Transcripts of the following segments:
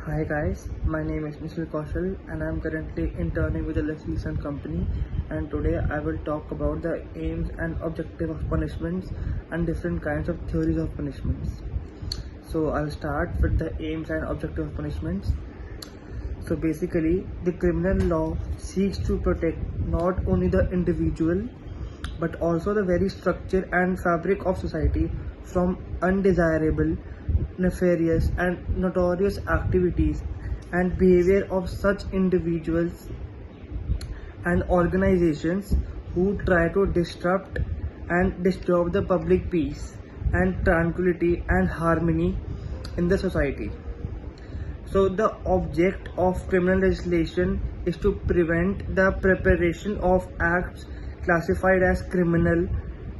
Hi guys, my name is Mr. Kaushal and I am currently interning with the Lexington company, and today I will talk about the aims and objective of punishments and different kinds of theories of punishments. So I'll start with the aims and objective of punishments. So basically, the criminal law seeks to protect not only the individual but also the very structure and fabric of society from undesirable, nefarious, and notorious activities and behavior of such individuals and organizations who try to disrupt and disturb the public peace and tranquility and harmony in the society. So the object of criminal legislation is to prevent the preparation of acts classified as criminal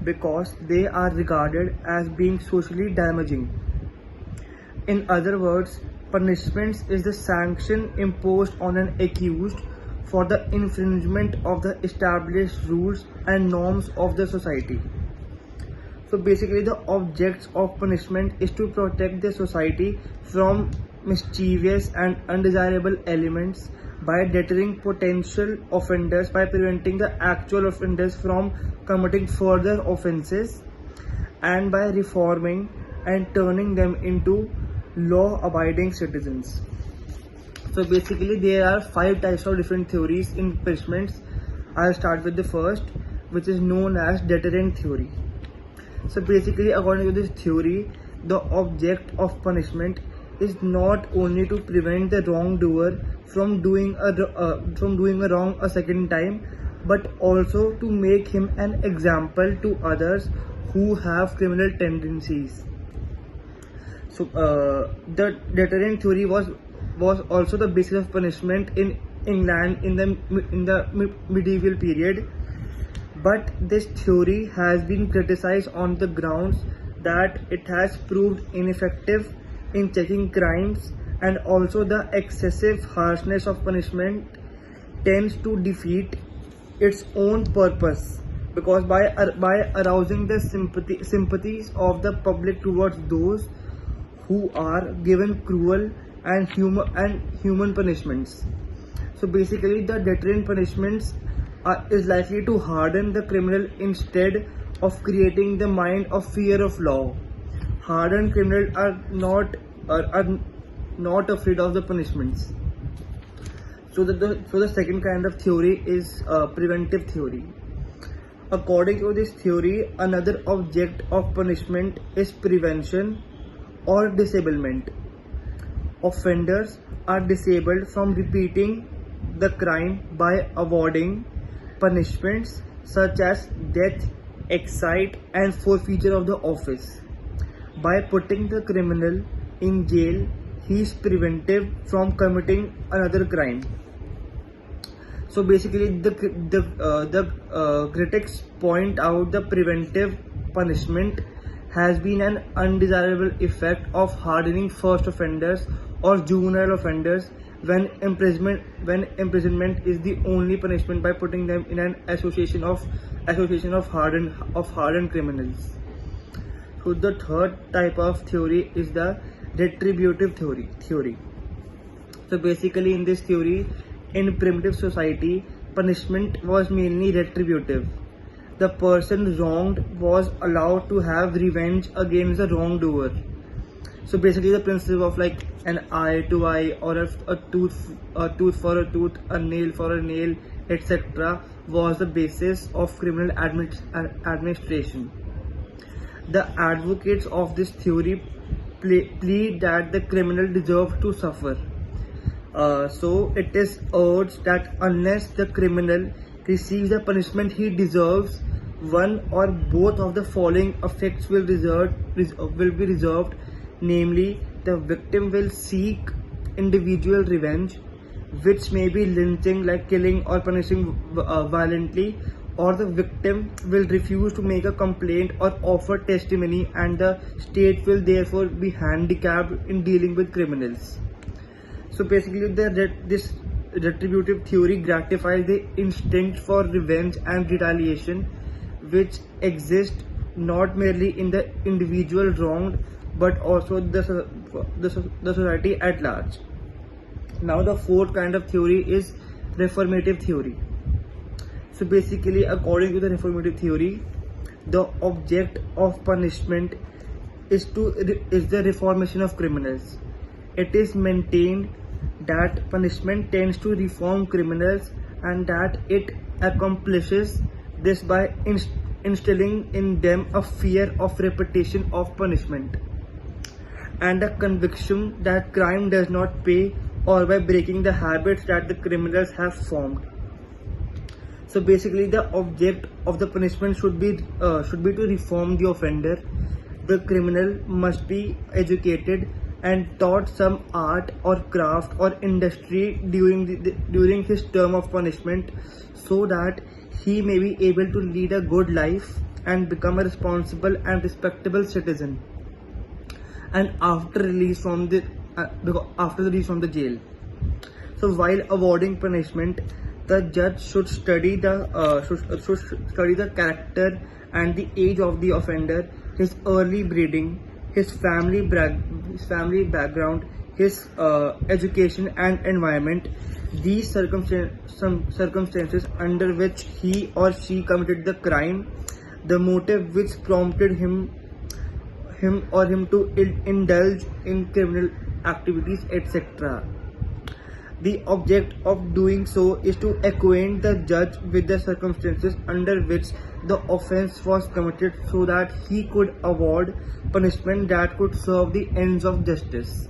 because they are regarded as being socially damaging. In other words, punishments is the sanction imposed on an accused for the infringement of the established rules and norms of the society. So basically, the objects of punishment is to protect the society from mischievous and undesirable elements by deterring potential offenders, by preventing the actual offenders from committing further offenses, and by reforming and turning them into law-abiding citizens. So basically, there are 5 types of different theories in punishments. I'll start with the first, which is known as deterrent theory. So basically, according to this theory, the object of punishment is not only to prevent the wrongdoer from doing a wrong a second time, but also to make him an example to others who have criminal tendencies. So the deterrent theory was also the basis of punishment in England in the medieval period. But this theory has been criticized on the grounds that it has proved ineffective in checking crimes, and also the excessive harshness of punishment tends to defeat its own purpose, because by arousing the sympathies of the public towards those who are given cruel and human punishments. So basically, the deterrent punishments is likely to harden the criminal instead of creating the mind of fear of law. Hardened criminals are not afraid of the punishments. So the second kind of theory is preventive theory. According to this theory, another object of punishment is prevention or disablement. Offenders are disabled from repeating the crime by avoiding punishments such as death, exile, and forfeiture of the office. By putting the criminal in jail, he is prevented from committing another crime. So basically, the critics point out the preventive punishment has been an undesirable effect of hardening first offenders or juvenile offenders when imprisonment is the only punishment, by putting them in an association of hardened criminals. So the third type of theory is the retributive theory. So basically, in this theory, in primitive society, punishment was mainly retributive. The person wronged was allowed to have revenge against the wrongdoer. So basically, the principle of like an eye to eye, or a tooth for a tooth, a nail for a nail, etc., was the basis of criminal administration. The advocates of this theory plead that the criminal deserves to suffer. So it is urged that unless the criminal receives the punishment he deserves, one or both of the following effects will be reserved, namely, the victim will seek individual revenge, which may be lynching like killing or punishing violently, or the victim will refuse to make a complaint or offer testimony, and the state will therefore be handicapped in dealing with criminals. So basically, this retributive theory gratifies the instinct for revenge and retaliation, which exist not merely in the individual wronged but also the society at large. Now the fourth kind of theory is reformative theory. So basically, according to the reformative theory, the object of punishment is the reformation of criminals. It is maintained that punishment tends to reform criminals and that it accomplishes this by instilling in them a fear of repetition of punishment and a conviction that crime does not pay, or by breaking the habits that the criminals have formed. So basically, the object of the punishment should be to reform the offender. The criminal must be educated and taught some art or craft or industry during his term of punishment, so that he may be able to lead a good life and become a responsible and respectable citizen. And after release from the jail. So while awarding punishment, the judge should study the character and the age of the offender, his early breeding, his family background, his education and environment, these circumstances under which he or she committed the crime, the motive which prompted him to indulge in criminal activities, etc. The object of doing so is to acquaint the judge with the circumstances under which the offense was committed, so that he could award punishment that could serve the ends of justice.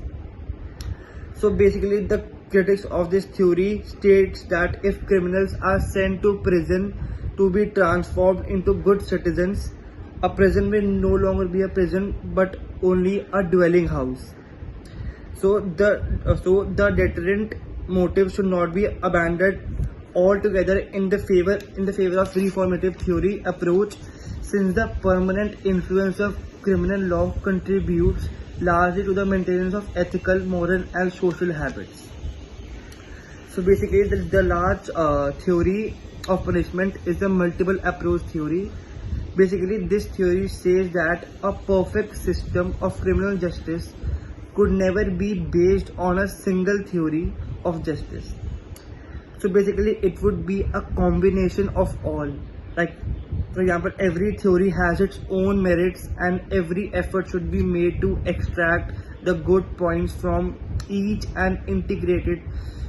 So basically, the critics of this theory states that if criminals are sent to prison to be transformed into good citizens, a prison will no longer be a prison but only a dwelling house. So the deterrent motive should not be abandoned altogether in the favor of reformative theory approach, since the permanent influence of criminal law contributes largely to the maintenance of ethical, moral and social habits. So basically, the large theory of punishment is the multiple approach theory. Basically, this theory says that a perfect system of criminal justice could never be based on a single theory of justice. So basically, it would be a combination of all. Like, for example, every theory has its own merits and every effort should be made to extract the good points from each and integrate it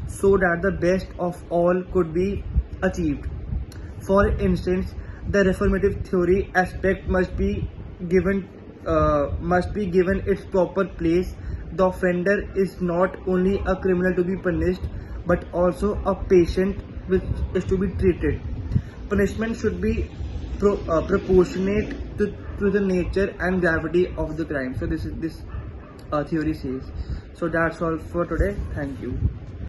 so that the best of all could be achieved. For instance, the reformative theory aspect must be given its proper place. The offender is not only a criminal to be punished, but also a patient which is to be treated. Punishment should be proportionate to the nature and gravity of the crime. So this theory says. So that's all for today. Thank you.